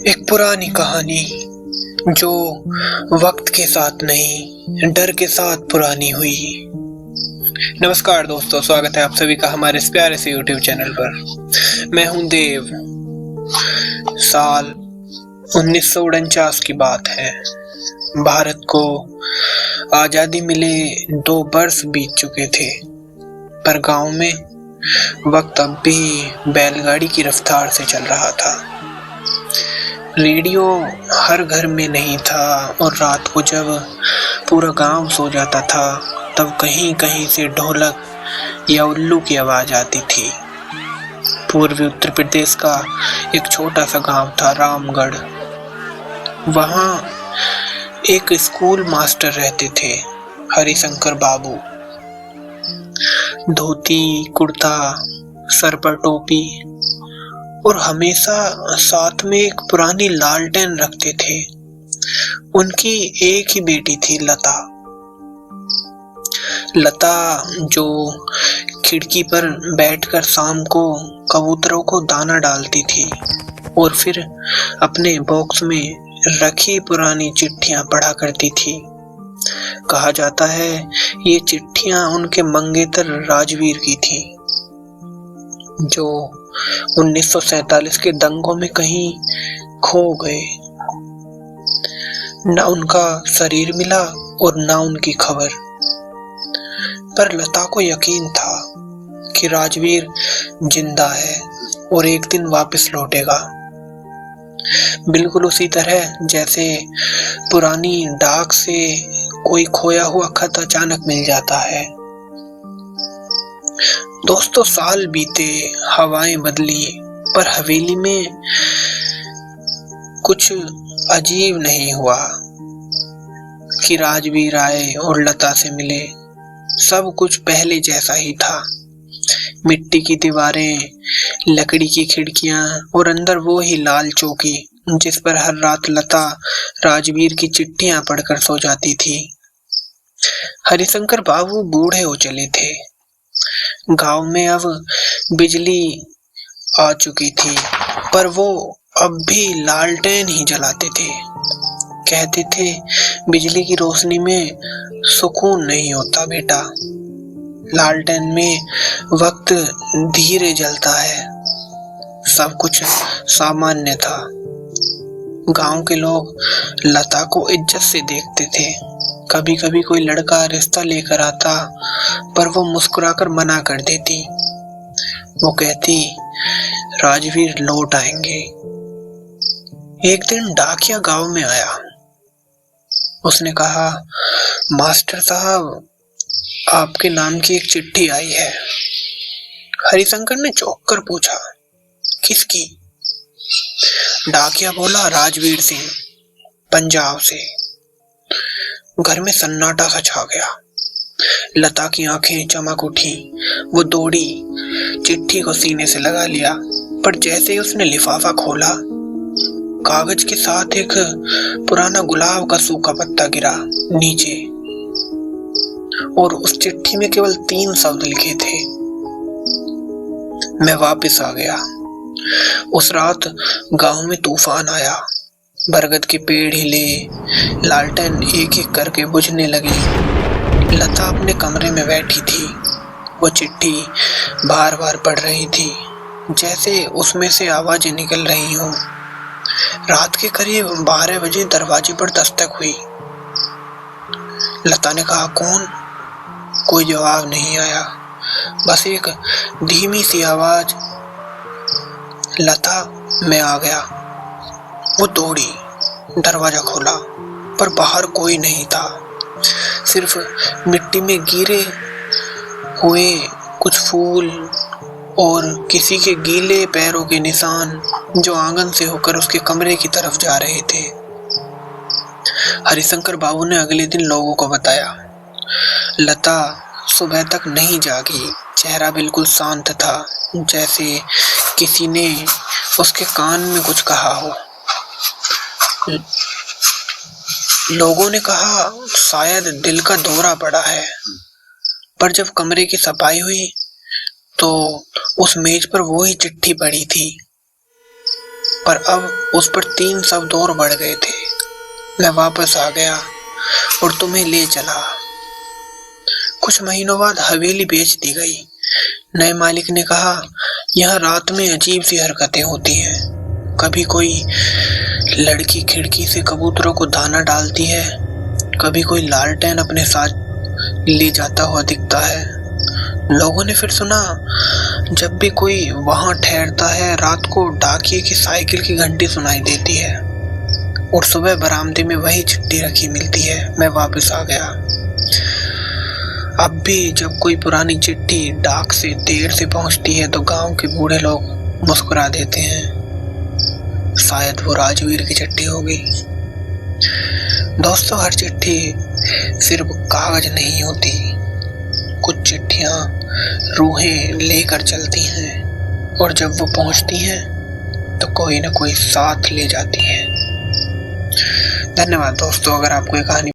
एक पुरानी कहानी जो वक्त के साथ नहीं, डर के साथ पुरानी हुई। नमस्कार दोस्तों, स्वागत है आप सभी का हमारे इस प्यारे से YouTube चैनल पर। मैं हूं देव। साल 1949 की बात है। भारत को आजादी मिले 2 वर्ष बीत चुके थे, पर गांव में वक्त अब भी बैलगाड़ी की रफ्तार से चल रहा था। रेडियो हर घर में नहीं था और रात को जब पूरा गांव सो जाता था तब कहीं कहीं से ढोलक या उल्लू की आवाज आती थी। पूर्वी उत्तर प्रदेश का एक छोटा सा गांव था रामगढ़। वहां एक स्कूल मास्टर रहते थे, हरिशंकर बाबू। धोती कुर्ता, सर पर टोपी और हमेशा साथ में एक पुरानी लालटेन रखते थे। उनकी एक ही बेटी थी, लता, जो खिड़की पर बैठकर शाम को कबूतरों को दाना डालती थी और फिर अपने बॉक्स में रखी पुरानी चिट्ठियां पढ़ा करती थी। कहा जाता है ये चिट्ठियां उनके मंगेतर राजवीर की थी, जो 1947 के दंगों में कहीं खो गए। न उनका शरीर मिला और न उनकी खबर, पर लता को यकीन था कि राजवीर जिंदा है और एक दिन वापस लौटेगा, बिल्कुल उसी तरह जैसे पुरानी डाक से कोई खोया हुआ खत अचानक मिल जाता है। दोस्तों, साल बीते, हवाएं बदली, पर हवेली में कुछ अजीब नहीं हुआ कि राजवीर आए और लता से मिले। सब कुछ पहले जैसा ही था। मिट्टी की दीवारें, लकड़ी की खिड़कियां और अंदर वो ही लाल चौकी जिस पर हर रात लता राजवीर की चिट्ठियां पढ़कर सो जाती थी। हरिशंकर बाबू बूढ़े हो चले थे। गांव में अब बिजली आ चुकी थी, पर वो अब भी लालटेन ही जलाते थे। कहते थे बिजली की रोशनी में सुकून नहीं होता बेटा, लालटेन में वक्त धीरे जलता है। सब कुछ सामान्य था। गांव के लोग लता को इज्जत से देखते थे। कभी कभी कोई लड़का रिश्ता लेकर आता, पर वो मुस्कुराकर मना कर देती। वो कहती राजवीर लौट आएंगे। एक दिन डाकिया गांव में आया। उसने कहा, मास्टर साहब, आपके नाम की एक चिट्ठी आई है। हरिशंकर ने चौंक कर पूछा, किसकी? डाकिया बोला, राजवीर सिंह, पंजाब से। घर में सन्नाटा सा छा गया। लता की आंखें चमक उठी। वो दौड़ी, चिट्ठी को सीने से लगा लिया, पर जैसे ही उसने लिफाफा खोला, कागज के साथ एक पुराना गुलाब का सूखा पत्ता गिरा नीचे और उस चिट्ठी में केवल 3 शब्द लिखे थे, मैं वापस आ गया। उस रात गांव में तूफान आया। बरगद के पेड़ हिले, लालटेन एक एक करके बुझने लगी। लता अपने कमरे में बैठी थी। वो चिट्ठी बार बार पढ़ रही थी, जैसे उसमें से आवाजें निकल रही हों। रात के करीब 12 बजे दरवाजे पर दस्तक हुई। लता ने कहा, कौन? कोई जवाब नहीं आया, बस एक धीमी सी आवाज, लता, मैं आ गया। वो दौड़ी, दरवाजा खोला, पर बाहर कोई नहीं था। सिर्फ मिट्टी में गिरे हुए कुछ फूल और किसी के गीले पैरों के निशान जो आंगन से होकर उसके कमरे की तरफ जा रहे थे। हरिशंकर बाबू ने अगले दिन लोगों को बताया। लता सुबह तक नहीं जागी। चेहरा बिल्कुल शांत था, जैसे किसी ने उसके कान में कुछ कहा हो। लोगों ने कहा शायद दिल का दौरा पड़ा है, पर जब कमरे की सफाई हुई तो उस मेज पर वो ही चिट्ठी पड़ी थी। पर अब उस पर 3 शब्द और बढ़ गए थे। मैं वापस आ गया और तुम्हें ले चला। कुछ महीनों बाद हवेली बेच दी गई। नए मालिक ने कहा, यहाँ रात में अजीब सी हरकतें होती हैं। कभी कोई लड़की खिड़की से कबूतरों को दाना डालती है, कभी कोई लालटेन अपने साथ ले जाता हुआ दिखता है। लोगों ने फिर सुना, जब भी कोई वहां ठहरता है रात को डाकिये की साइकिल की घंटी सुनाई देती है और सुबह बरामदे में वही चिट्ठी रखी मिलती है। मैं वापस आ गया। अब भी जब कोई पुरानी चिट्ठी डाक से देर से पहुंचती है तो गांव के बूढ़े लोग मुस्कुरा देते हैं, शायद वो राजवीर की चिट्ठी होगी। दोस्तों, हर चिट्ठी सिर्फ कागज नहीं होती। कुछ चिट्ठियां रूहें लेकर चलती हैं और जब वो पहुंचती हैं तो कोई ना कोई साथ ले जाती है। धन्यवाद दोस्तों। अगर आपको ये कहानी